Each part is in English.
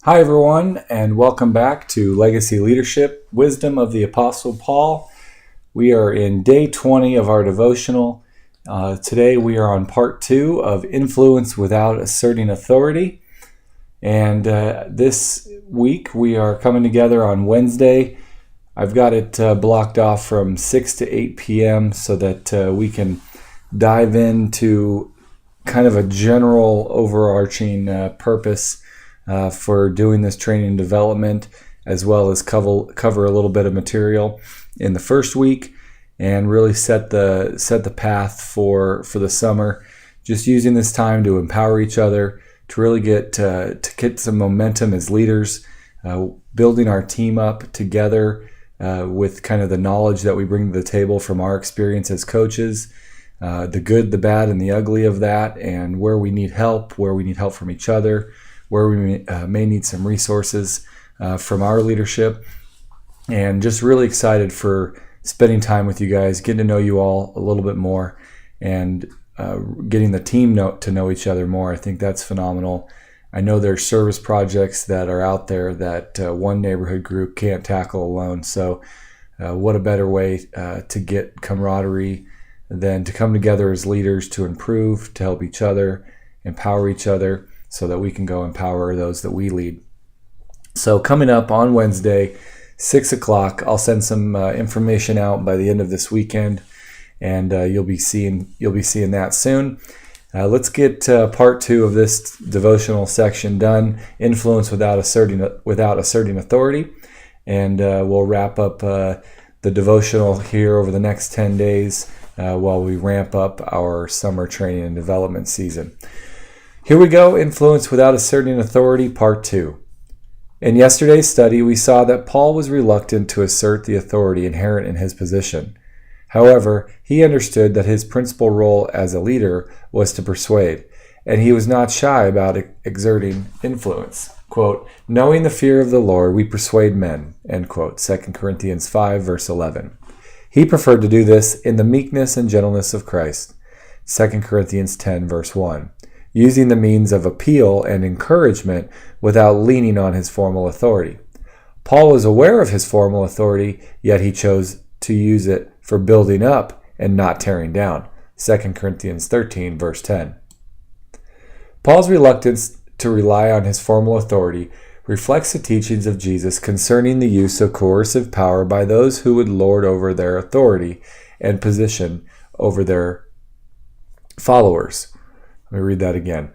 Hi, everyone, and welcome back to Legacy Leadership Wisdom of the Apostle Paul. We are in day 20 of our devotional. Today we are on part 2 of Influence Without Asserting Authority. And this week we are coming together on Wednesday. I've got it blocked off from 6 to 8 p.m. so that we can dive into kind of a general overarching purpose for doing this training and development, as well as cover a little bit of material in the first week and really set the path for the summer. Just using this time to empower each other, to really get some momentum as leaders, building our team up together with kind of the knowledge that we bring to the table from our experience as coaches, the good, the bad, and the ugly of that, and where we need help from each other, where we may need some resources from our leadership, and just really excited for spending time with you guys, getting to know you all a little bit more, and getting the team to know each other more. I think that's phenomenal. I know there's service projects that are out there that one neighborhood group can't tackle alone, so what a better way to get camaraderie than to come together as leaders to improve, to help each other, empower each other, so that we can go empower those that we lead. So coming up on Wednesday, 6 o'clock, I'll send some information out by the end of this weekend, and you'll be seeing that soon. Let's get part 2 of this devotional section done, Influence Without Asserting Authority, and we'll wrap up the devotional here over the next 10 days while we ramp up our summer training and development season. Here we go, Influence Without Asserting Authority, Part 2. In yesterday's study, we saw that Paul was reluctant to assert the authority inherent in his position. However, he understood that his principal role as a leader was to persuade, and he was not shy about exerting influence. Quote, knowing the fear of the Lord, we persuade men, end quote, 2 Corinthians 5, verse 11. He preferred to do this in the meekness and gentleness of Christ, 2 Corinthians 10, verse 1. Using the means of appeal and encouragement without leaning on his formal authority. Paul was aware of his formal authority, yet he chose to use it for building up and not tearing down. 2 Corinthians 13, verse 10. Paul's reluctance to rely on his formal authority reflects the teachings of Jesus concerning the use of coercive power by those who would lord over their authority and position over their followers. Let me read that again.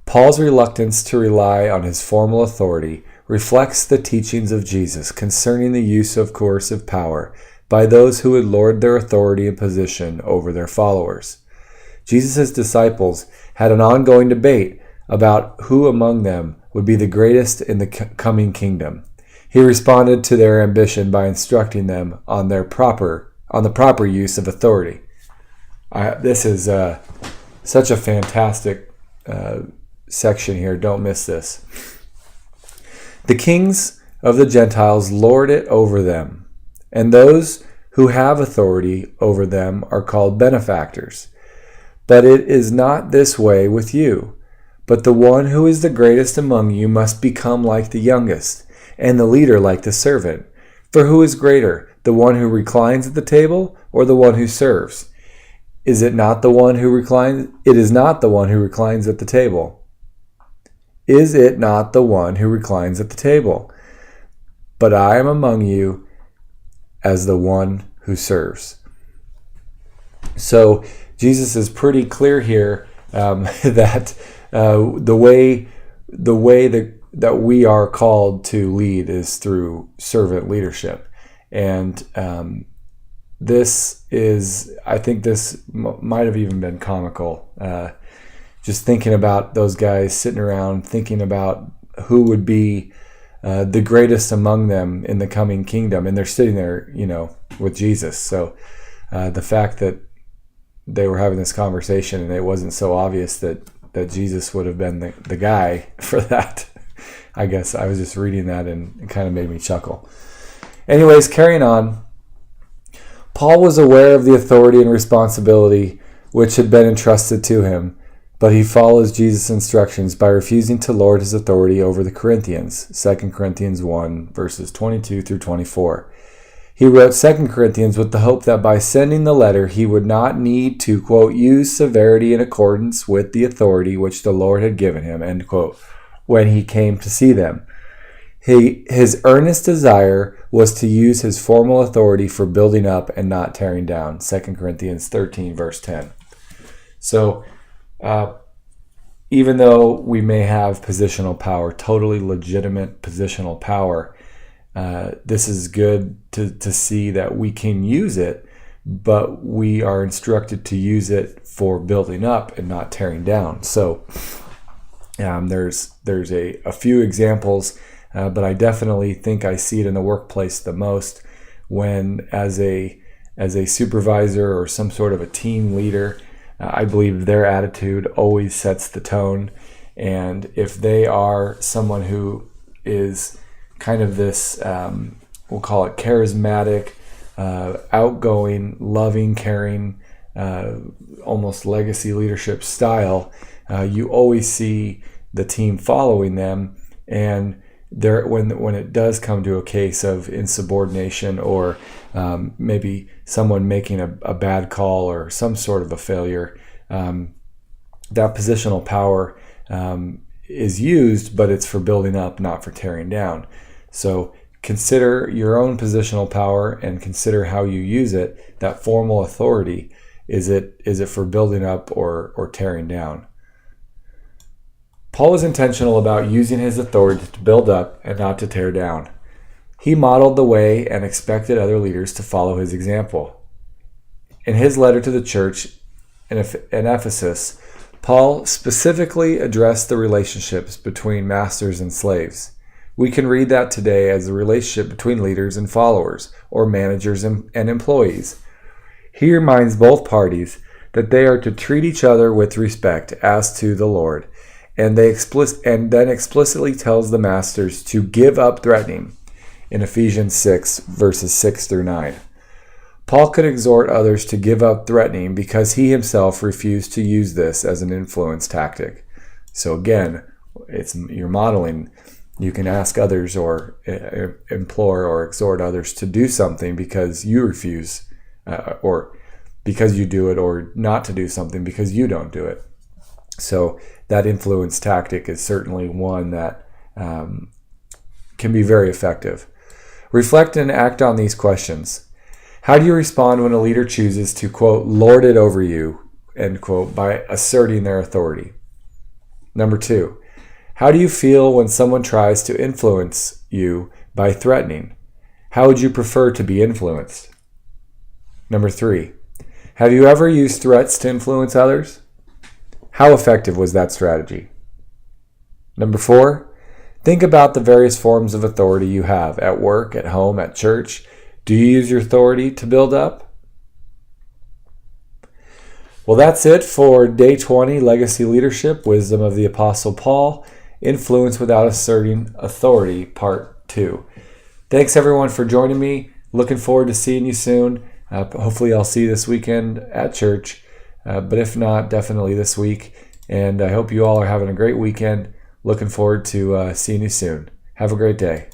Paul's reluctance to rely on his formal authority reflects the teachings of Jesus concerning the use of coercive power by those who would lord their authority and position over their followers. Jesus' disciples had an ongoing debate about who among them would be the greatest in the coming kingdom. He responded to their ambition by instructing them on the proper use of authority. This is such a fantastic section here. Don't miss this. The kings of the Gentiles lord it over them, and those who have authority over them are called benefactors. But it is not this way with you. But the one who is the greatest among you must become like the youngest, and the leader like the servant. For who is greater, the one who reclines at the table or the one who serves? It is not the one who reclines at the table. Is it not the one who reclines at the table? But I am among you as the one who serves. So Jesus is pretty clear here that the way that we are called to lead is through servant leadership, and I think this might have even been comical. Just thinking about those guys sitting around, thinking about who would be the greatest among them in the coming kingdom, and they're sitting there, with Jesus. So the fact that they were having this conversation and it wasn't so obvious that Jesus would have been the guy for that. I guess I was just reading that and it kind of made me chuckle. Anyways, carrying on. Paul was aware of the authority and responsibility which had been entrusted to him, but he follows Jesus' instructions by refusing to lord his authority over the Corinthians, 2 Corinthians 1, verses 22 through 24. He wrote 2 Corinthians with the hope that by sending the letter, he would not need to, quote, use severity in accordance with the authority which the Lord had given him, end quote, when he came to see them. His earnest desire was to use his formal authority for building up and not tearing down, 2 Corinthians 13, verse 10. So, even though we may have positional power, totally legitimate positional power, this is good to see that we can use it, but we are instructed to use it for building up and not tearing down. So there's a few examples, but I definitely think I see it in the workplace the most when as a supervisor or some sort of a team leader, I believe their attitude always sets the tone. And if they are someone who is kind of this, we'll call it charismatic, outgoing, loving, caring, almost legacy leadership style, you always see the team following them. And when it does come to a case of insubordination or maybe someone making a bad call or some sort of a failure, that positional power is used, but it's for building up, not for tearing down. So consider your own positional power and consider how you use it. That formal authority, is it for building up or tearing down? Paul was intentional about using his authority to build up and not to tear down. He modeled the way and expected other leaders to follow his example. In his letter to the church in Ephesus, Paul specifically addressed the relationships between masters and slaves. We can read that today as the relationship between leaders and followers, or managers and employees. He reminds both parties that they are to treat each other with respect as to the Lord, and then explicitly tells the masters to give up threatening in Ephesians 6, verses 6 through 9. Paul could exhort others to give up threatening because he himself refused to use this as an influence tactic. So again, you're modeling. You can ask others or implore or exhort others to do something because you refuse, or because you do it, or not to do something because you don't do it. So that influence tactic is certainly one that can be very effective. Reflect and act on these questions. How do you respond when a leader chooses to, quote, lord it over you, end quote, by asserting their authority? Number 2, how do you feel when someone tries to influence you by threatening? How would you prefer to be influenced? Number 3, have you ever used threats to influence others? How effective was that strategy? Number 4, think about the various forms of authority you have at work, at home, at church. Do you use your authority to build up? Well, that's it for Day 20, Legacy Leadership, Wisdom of the Apostle Paul, Influence Without Asserting Authority, Part 2. Thanks, everyone, for joining me. Looking forward to seeing you soon. Hopefully, I'll see you this weekend at church. But if not, definitely this week. And I hope you all are having a great weekend. Looking forward to seeing you soon. Have a great day.